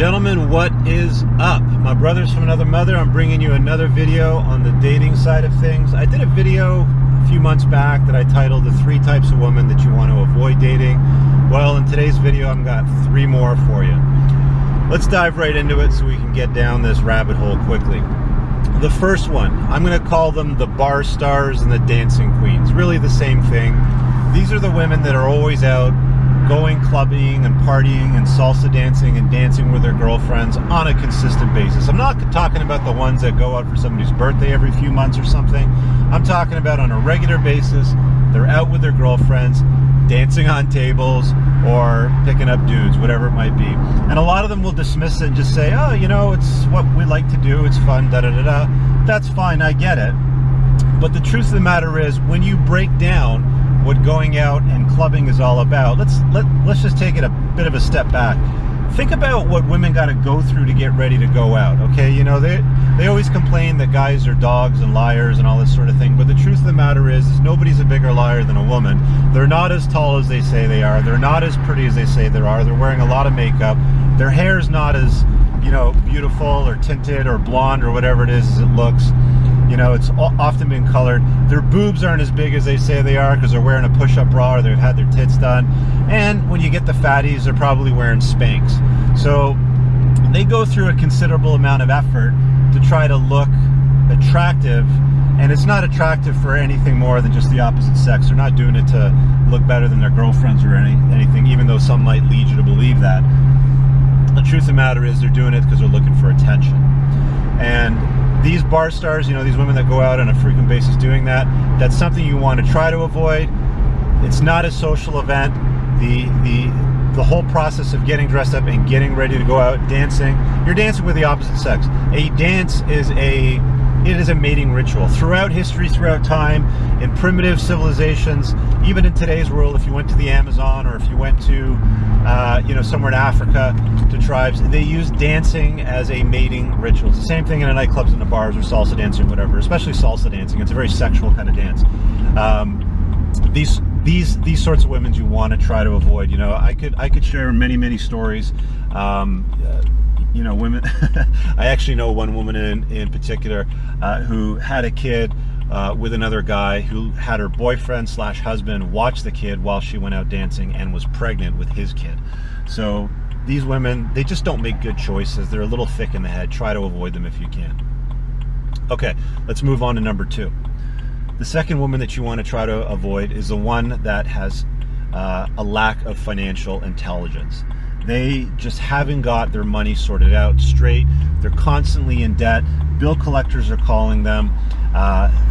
gentlemen, what is up? My brothers from another mother. I'm bringing you another video on the dating side of things. I did a video a few months back that I titled The 3 Types of Women That You Want to Avoid Dating. Well, in today's video, I've got 3 more for you. Let's dive right into it so we can get down this rabbit hole quickly. The first one, I'm going to call them the bar stars and the dancing queens. Really the same thing. These are the women that are always out going clubbing and partying and salsa dancing and dancing with their girlfriends on a consistent basis. I'm not talking about the ones that go out for somebody's birthday every few months or something. I'm talking about on a regular basis, they're out with their girlfriends, dancing on tables or picking up dudes, whatever it might be. And a lot of them will dismiss it and just say, oh, you know, it's what we like to do, it's fun, da-da-da-da. That's fine, I get it. But the truth of the matter is, when you break down what going out and clubbing is all about, let's just take it a bit of a step back. Think about what women got to go through to get ready to go out, okay? You know, they always complain that guys are dogs and liars and all this sort of thing, but the truth of the matter is nobody's a bigger liar than a woman. They're not as tall as they say they are. They're not as pretty as they say they are. They're wearing a lot of makeup. Their hair's not as, you know, beautiful or tinted or blonde or whatever it is as it looks. You know, it's often been colored. Their boobs aren't as big as they say they are because they're wearing a push-up bra or they've had their tits done. And when you get the fatties, they're probably wearing Spanx. So they go through a considerable amount of effort to try to look attractive. And it's not attractive for anything more than just the opposite sex. They're not doing it to look better than their girlfriends or anything, even though some might lead you to believe that. The truth of the matter is they're doing it because they're looking for attention. And these bar stars, you know, these women that go out on a frequent basis doing that, that's something you want to try to avoid. It's not a social event. The whole process of getting dressed up and getting ready to go out dancing, you're dancing with the opposite sex. A dance is a mating ritual. Throughout history, throughout time, in primitive civilizations, even in today's world, if you went to the Amazon or if you went to you know, somewhere in Africa, to tribes, they use dancing as a mating ritual. It's the same thing in the nightclubs and the bars or salsa dancing, whatever, especially salsa dancing. It's a very sexual kind of dance. These sorts of women you want to try to avoid. You know, I could share many stories. You know, women. I actually know one woman in particular who had a kid with another guy who had her boyfriend / husband watch the kid while she went out dancing and was pregnant with his kid. So these women, they just don't make good choices. They're a little thick in the head. Try to avoid them if you can. Okay, let's move on to number 2. The second woman that you want to try to avoid is the one that has a lack of financial intelligence. They just haven't got their money sorted out straight. They're constantly in debt. Bill collectors are calling them.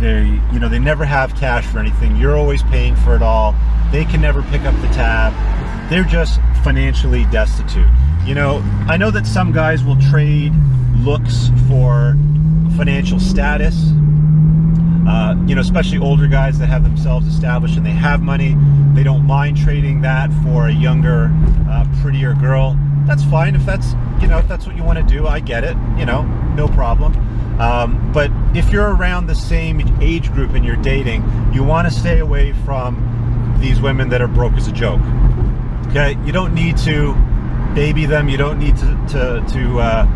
They never have cash for anything. You're always paying for it all. They can never pick up the tab. They're just financially destitute. You know, I know that some guys will trade looks for financial status. You know, especially older guys that have themselves established and they have money. They don't mind trading that for a younger, prettier girl. That's fine if that's, you know, if that's what you want to do. I get it. You know, no problem. But if you're around the same age group and you're dating, you want to stay away from these women that are broke as a joke. Okay, you don't need to baby them. You don't need to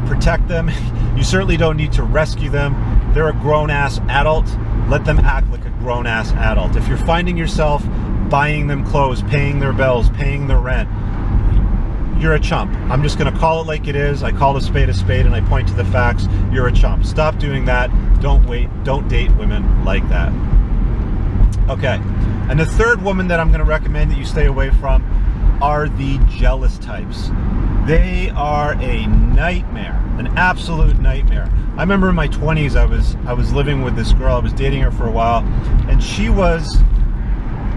protect them. You certainly don't need to rescue them. They're a grown-ass adult. Let them act like a grown-ass adult. If you're finding yourself buying them clothes, paying their bills, paying their rent, you're a chump. I'm just going to call it like it is. I call a spade, and I point to the facts. You're a chump. Stop doing that. Don't date women like that. Okay. And the third woman that I'm going to recommend that you stay away from are the jealous types. They are a nightmare, an absolute nightmare. I remember in my 20s, I was living with this girl. I was dating her for a while, and she was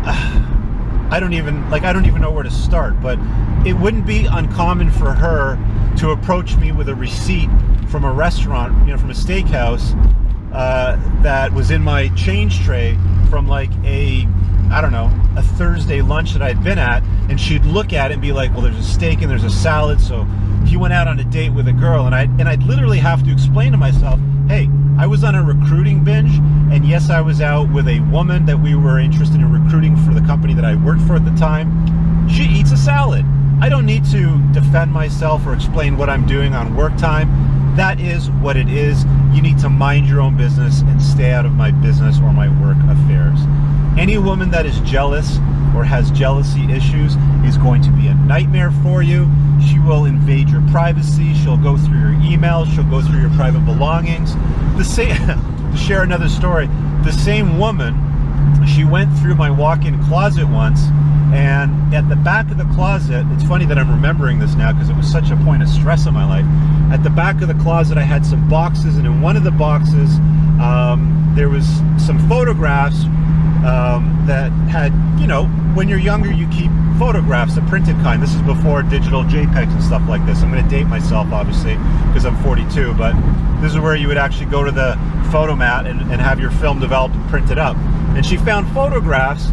I don't even know where to start, but it wouldn't be uncommon for her to approach me with a receipt from a restaurant, you know, from a steakhouse that was in my change tray from like a Thursday lunch that I'd been at, and she'd look at it and be like, well, there's a steak and there's a salad, so he went out on a date with a girl. And I'd literally have to explain to myself, hey, I was on a recruiting binge, and yes, I was out with a woman that we were interested in recruiting for the company that I worked for at the time. She eats a salad. I don't need to defend myself or explain what I'm doing on work time. That is what it is. You need to mind your own business and stay out of my business or my work affairs. Any woman that is jealous or has jealousy issues is going to be a nightmare for you. She will invade your privacy. She'll go through your emails. She'll go through your private belongings. The same, to share another story, the same woman, she went through my walk-in closet once, and at the back of the closet, it's funny that I'm remembering this now because it was such a point of stress in my life. At the back of the closet, I had some boxes, and in one of the boxes, there was some photographs that had, you know, when you're younger, you keep photographs, the printed kind. This is before digital JPEGs and stuff like this. I'm going to date myself, obviously, because I'm 42, but this is where you would actually go to the photomat and have your film developed and printed up. And she found photographs,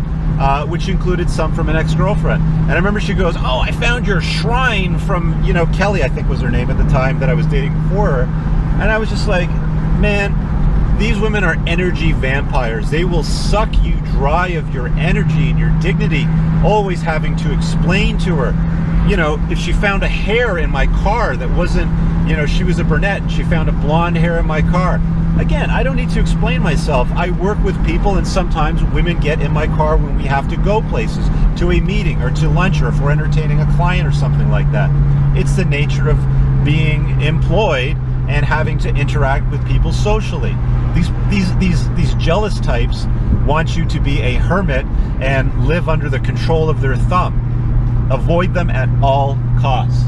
which included some from an ex-girlfriend. And I remember she goes, "Oh, I found your shrine from, you know, Kelly," I think was her name at the time that I was dating before her. And I was just like, man, these women are energy vampires. They will suck you dry of your energy and your dignity, always having to explain to her. You know, if she found a hair in my car that wasn't, you know, she was a brunette and she found a blonde hair in my car. Again, I don't need to explain myself. I work with people, and sometimes women get in my car when we have to go places, to a meeting or to lunch, or if we're entertaining a client or something like that. It's the nature of being employed and having to interact with people socially. These jealous types want you to be a hermit and live under the control of their thumb. Avoid them at all costs.